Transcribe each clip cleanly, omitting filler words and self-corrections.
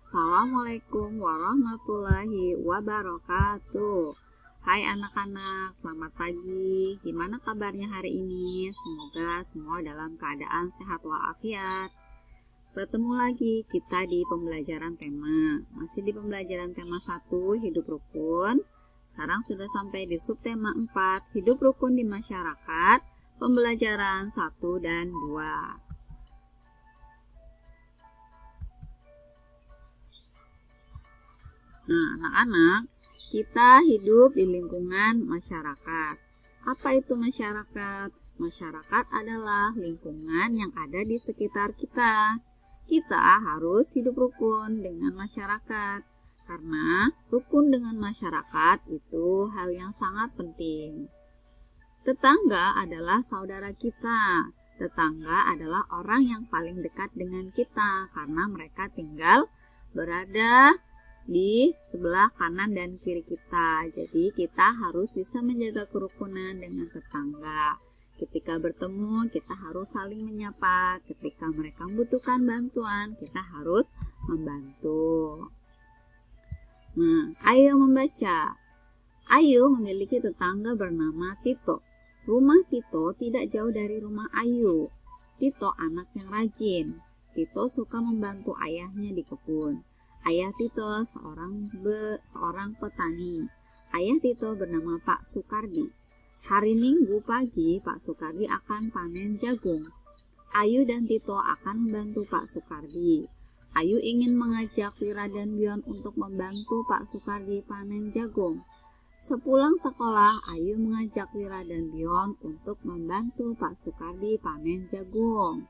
Assalamualaikum warahmatullahi wabarakatuh. Hai anak-anak, selamat pagi. Gimana kabarnya hari ini? Semoga semua dalam keadaan sehat walafiat. Bertemu lagi kita di pembelajaran tema. Masih di pembelajaran tema 1, hidup rukun. Sekarang sudah sampai di subtema 4, hidup rukun di masyarakat. Pembelajaran 1 dan 2. Nah, anak-anak, kita hidup di lingkungan masyarakat. Apa itu masyarakat? Masyarakat adalah lingkungan yang ada di sekitar kita. Kita harus hidup rukun dengan masyarakat, karena rukun dengan masyarakat itu hal yang sangat penting. Tetangga adalah saudara kita. Tetangga adalah orang yang paling dekat dengan kita, karena mereka tinggal berada di sebelah kanan dan kiri kita. Jadi kita harus bisa menjaga kerukunan dengan tetangga. Ketika bertemu, kita harus saling menyapa. Ketika mereka membutuhkan bantuan, kita harus membantu. Nah, Ayu membaca. Ayu memiliki tetangga bernama Tito. Rumah Tito tidak jauh dari rumah Ayu. Tito anak yang rajin. Tito suka membantu ayahnya di kebun. Ayah Tito seorang petani. Ayah Tito bernama Pak Sukardi. Hari Minggu pagi Pak Sukardi akan panen jagung. Ayu dan Tito akan membantu Pak Sukardi. Ayu ingin mengajak Wira dan Bion untuk membantu Pak Sukardi panen jagung. Sepulang sekolah, Ayu mengajak Wira dan Bion untuk membantu Pak Sukardi panen jagung.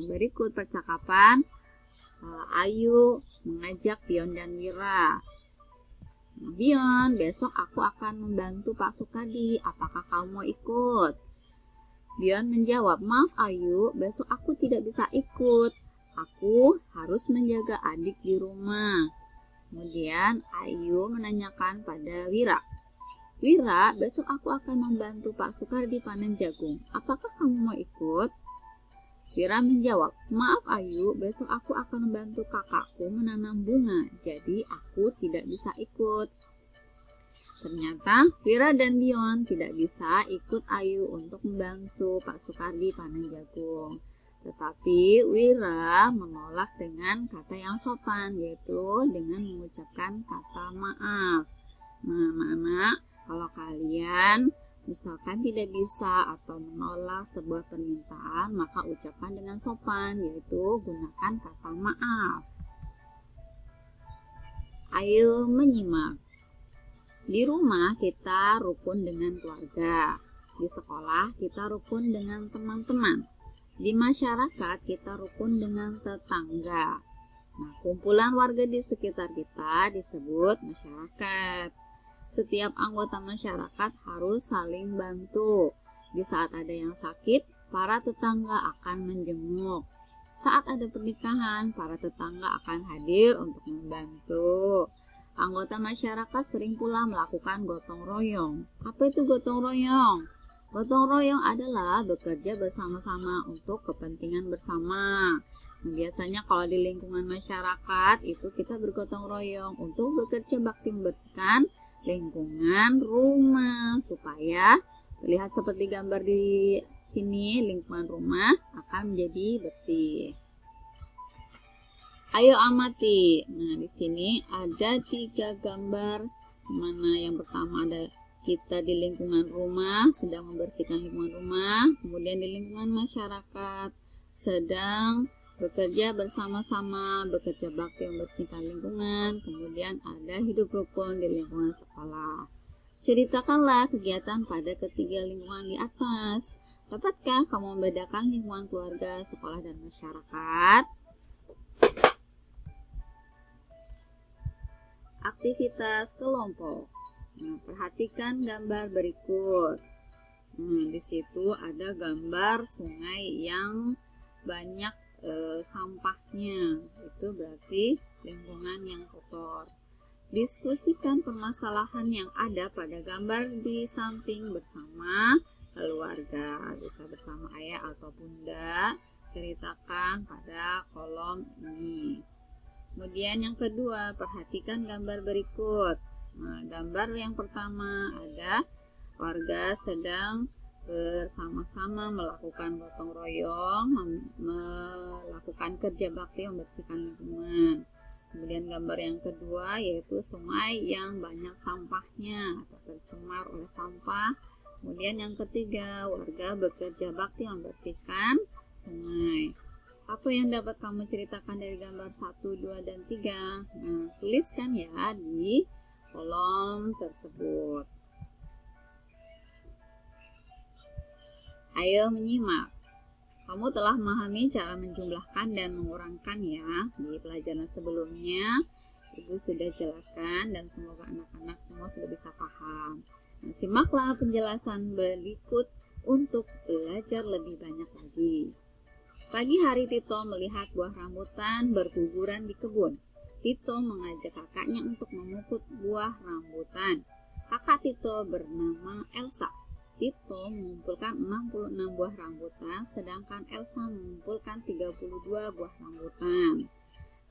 Berikut percakapan Ayu mengajak Bion dan Wira. Bion, besok aku akan membantu Pak Sukardi. Apakah kamu mau ikut? Bion menjawab, maaf Ayu, besok aku tidak bisa ikut. Aku harus menjaga adik di rumah. Kemudian Ayu menanyakan pada Wira. Wira, besok aku akan membantu Pak Sukardi panen jagung. Apakah kamu mau ikut? Wira menjawab, maaf Ayu, besok aku akan membantu kakakku menanam bunga, jadi aku tidak bisa ikut. Ternyata Wira dan Bion tidak bisa ikut Ayu untuk membantu Pak Sukardi panen jagung. Tetapi Wira menolak dengan kata yang sopan, yaitu dengan mengucapkan kata maaf. Nah, anak-anak, kalau kalian misalkan tidak bisa atau menolak sebuah permintaan, maka ucapkan dengan sopan, yaitu gunakan kata maaf. Ayo menyimak. Di rumah kita rukun dengan keluarga. Di sekolah kita rukun dengan teman-teman. Di masyarakat kita rukun dengan tetangga. Nah, kumpulan warga di sekitar kita disebut masyarakat. Setiap anggota masyarakat harus saling bantu. Di saat ada yang sakit, para tetangga akan menjenguk. Saat ada pernikahan, para tetangga akan hadir untuk membantu. Anggota masyarakat sering pula melakukan gotong royong. Apa itu gotong royong? Gotong royong adalah bekerja bersama-sama untuk kepentingan bersama. Biasanya kalau di lingkungan masyarakat itu kita bergotong royong untuk bekerja bakti membersihkan lingkungan rumah supaya terlihat seperti gambar di sini, lingkungan rumah akan menjadi bersih. Ayo amati. Nah, di sini ada 3 gambar, mana yang pertama ada kita di lingkungan rumah sedang membersihkan lingkungan rumah, kemudian di lingkungan masyarakat sedang bekerja bersama-sama, bekerja bakti membersihkan lingkungan, kemudian ada hidup rukun di lingkungan sekolah. Ceritakanlah kegiatan pada ketiga lingkungan di atas. Dapatkah kamu membedakan lingkungan keluarga, sekolah, dan masyarakat? Aktivitas kelompok. Nah, perhatikan gambar berikut. Di situ ada gambar sungai yang banyak sampahnya, itu berarti lingkungan yang kotor. Diskusikan permasalahan yang ada pada gambar di samping bersama keluarga, bisa bersama ayah atau bunda. Ceritakan pada kolom ini. Kemudian yang kedua, perhatikan gambar berikut. Nah, gambar yang pertama ada warga sedang bersama-sama melakukan gotong royong, melakukan kerja bakti membersihkan lingkungan. Kemudian gambar yang kedua yaitu sungai yang banyak sampahnya atau tercemar oleh sampah. Kemudian yang ketiga, warga bekerja bakti membersihkan sungai. Apa yang dapat kamu ceritakan dari gambar 1, 2, dan 3? Nah, tuliskan ya di kolom tersebut. Ayo menyimak. Kamu telah memahami cara menjumlahkan dan mengurangkan ya. Di pelajaran sebelumnya, Ibu sudah jelaskan dan semoga anak-anak semua sudah bisa paham. Nah, simaklah penjelasan berikut untuk belajar lebih banyak lagi. Pagi hari Tito melihat buah rambutan berguguran di kebun. Tito mengajak kakaknya untuk memukul buah rambutan. Kakak Tito bernama Elsa. Tito mengumpulkan 66 buah rambutan, sedangkan Elsa mengumpulkan 32 buah rambutan.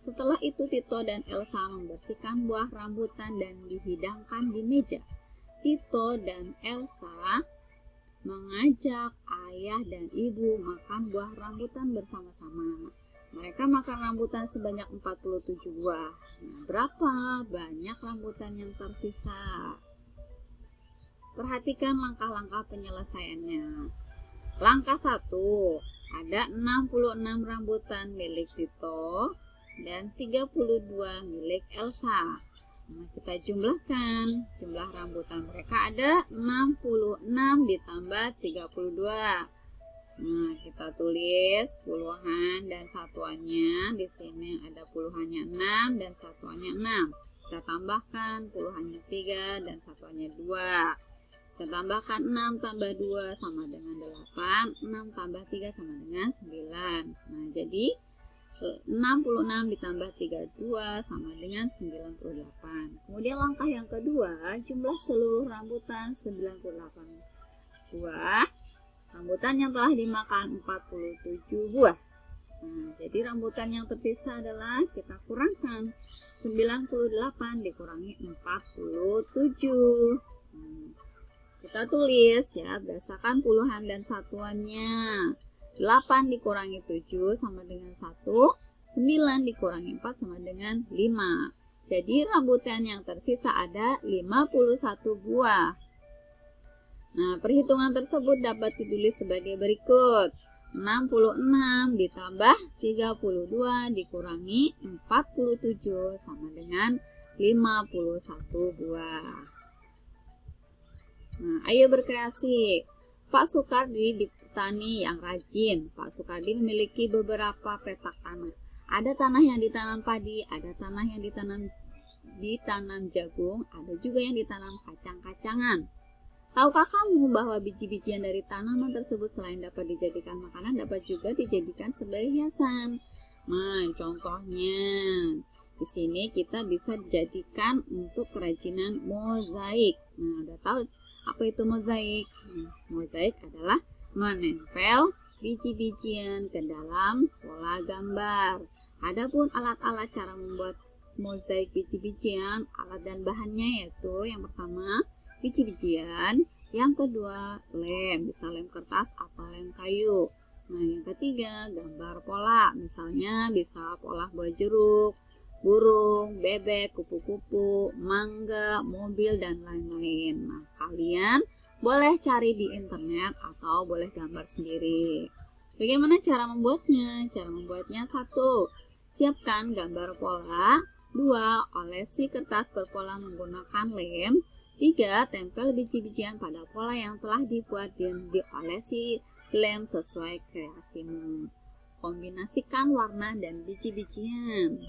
Setelah itu Tito dan Elsa membersihkan buah rambutan dan dihidangkan di meja. Tito dan Elsa mengajak ayah dan ibu makan buah rambutan bersama-sama. Mereka makan rambutan sebanyak 47 buah. Nah, berapa banyak rambutan yang tersisa? Perhatikan langkah-langkah penyelesaiannya. Langkah 1, ada 66 rambutan milik Tito dan 32 milik Elsa. Nah, kita jumlahkan. Jumlah rambutan mereka ada 66 ditambah 32. Nah, kita tulis puluhan dan satuannya. Di sini ada puluhannya 6 dan satuannya 6. Kita tambahkan puluhannya 3 dan satuannya 2. Kita tambahkan 6 tambah 2 sama dengan 8. 6 tambah 3 sama dengan 9. Nah, jadi 66 ditambah 32 sama dengan 98. Kemudian langkah yang kedua, jumlah seluruh rambutan 98 buah. Rambutan yang telah dimakan 47 buah. Nah, jadi rambutan yang tersisa adalah kita kurangkan 98 dikurangi 47. Kita tulis ya berdasarkan puluhan dan satuannya. 8 dikurangi 7 sama dengan 1. 9 dikurangi 4 sama dengan 5. Jadi rambutan yang tersisa ada 51 buah. Nah, perhitungan tersebut dapat ditulis sebagai berikut. 66 ditambah 32 dikurangi 47 sama dengan 51 buah. Nah, ayo berkreasi. Pak Sukardi di petani yang rajin. Pak Sukardi memiliki beberapa petak tanah. Ada tanah yang ditanam padi, ada tanah yang ditanam jagung, ada juga yang ditanam kacang-kacangan. Tahukah kamu bahwa biji-bijian dari tanaman tersebut selain dapat dijadikan makanan, dapat juga dijadikan sebagai hiasan? Nah, contohnya di sini kita bisa dijadikan untuk kerajinan mozaik. Nah, udah tahu apa itu mozaik? Mozaik adalah menempel biji-bijian ke dalam pola gambar. Adapun alat-alat cara membuat mozaik biji-bijian, alat dan bahannya yaitu yang pertama biji-bijian, yang kedua lem, bisa lem kertas atau lem kayu. Nah, yang ketiga gambar pola, misalnya bisa pola buah jeruk, burung, bebek, kupu-kupu, mangga, mobil, dan lain-lain. Nah, kalian boleh cari di internet atau boleh gambar sendiri. Bagaimana cara membuatnya? Cara membuatnya 1. Siapkan gambar pola. 2. Olesi kertas berpola menggunakan lem. 3. Tempel biji-bijian pada pola yang telah dibuat dan diolesi lem sesuai kreasimu. Kombinasikan warna dan biji-bijian.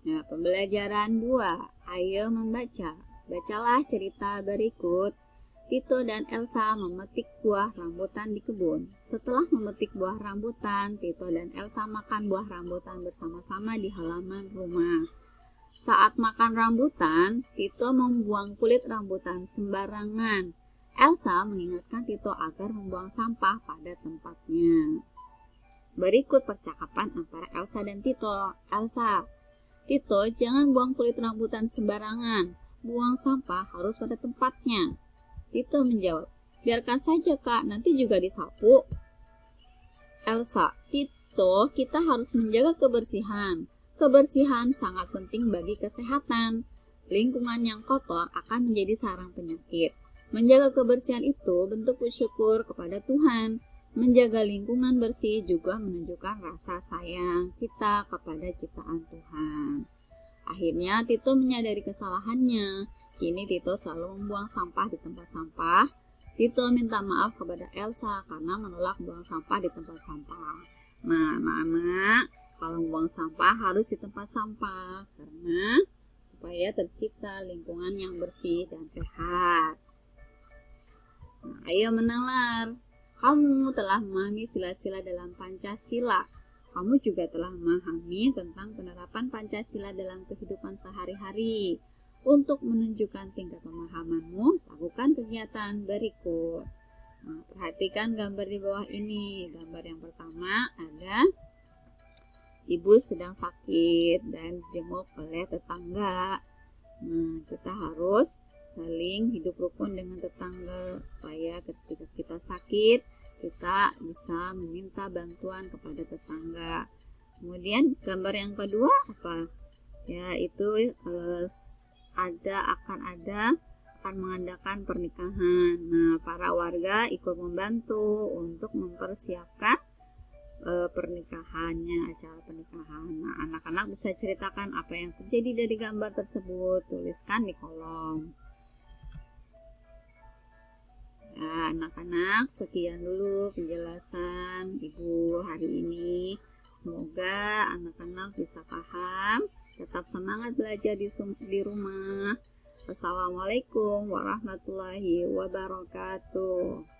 Nah, pembelajaran 2. Ayo membaca. Bacalah cerita berikut. Tito dan Elsa memetik buah rambutan di kebun. Setelah memetik buah rambutan, Tito dan Elsa makan buah rambutan bersama-sama di halaman rumah. Saat makan rambutan, Tito membuang kulit rambutan sembarangan. Elsa mengingatkan Tito agar membuang sampah pada tempatnya. Berikut percakapan antara Elsa dan Tito. Elsa, Tito, jangan buang kulit rambutan sembarangan. Buang sampah harus pada tempatnya. Tito menjawab, biarkan saja kak, nanti juga disapu. Elsa, Tito, kita harus menjaga kebersihan. Kebersihan sangat penting bagi kesehatan. Lingkungan yang kotor akan menjadi sarang penyakit. Menjaga kebersihan itu bentuk bersyukur kepada Tuhan. Menjaga lingkungan bersih juga menunjukkan rasa sayang kita kepada ciptaan Tuhan. Akhirnya Tito menyadari kesalahannya. Kini Tito selalu membuang sampah di tempat sampah. Tito minta maaf kepada Elsa karena menolak buang sampah di tempat sampah. Nah, anak-anak, kalau buang sampah harus di tempat sampah karena supaya tercipta lingkungan yang bersih dan sehat. Nah, ayo menalar. Kamu telah memahami sila-sila dalam Pancasila. Kamu juga telah memahami tentang penerapan Pancasila dalam kehidupan sehari-hari. Untuk menunjukkan tingkat pemahamanmu, lakukan kegiatan berikut. Nah, perhatikan gambar di bawah ini. Gambar yang pertama ada ibu sedang sakit dan dijenguk oleh tetangga. Nah, kita harus saling hidup rukun dengan tetangga supaya ketika kita sakit kita bisa meminta bantuan kepada tetangga. Kemudian gambar yang kedua apa? Ya, itu akan mengadakan pernikahan. Nah, para warga ikut membantu untuk mempersiapkan pernikahannya, acara pernikahan. Nah, anak-anak bisa ceritakan apa yang terjadi dari gambar tersebut, tuliskan di kolom. Ya, anak-anak, sekian dulu penjelasan Ibu hari ini. Semoga anak-anak bisa paham, tetap semangat belajar di rumah. Wassalamualaikum warahmatullahi wabarakatuh.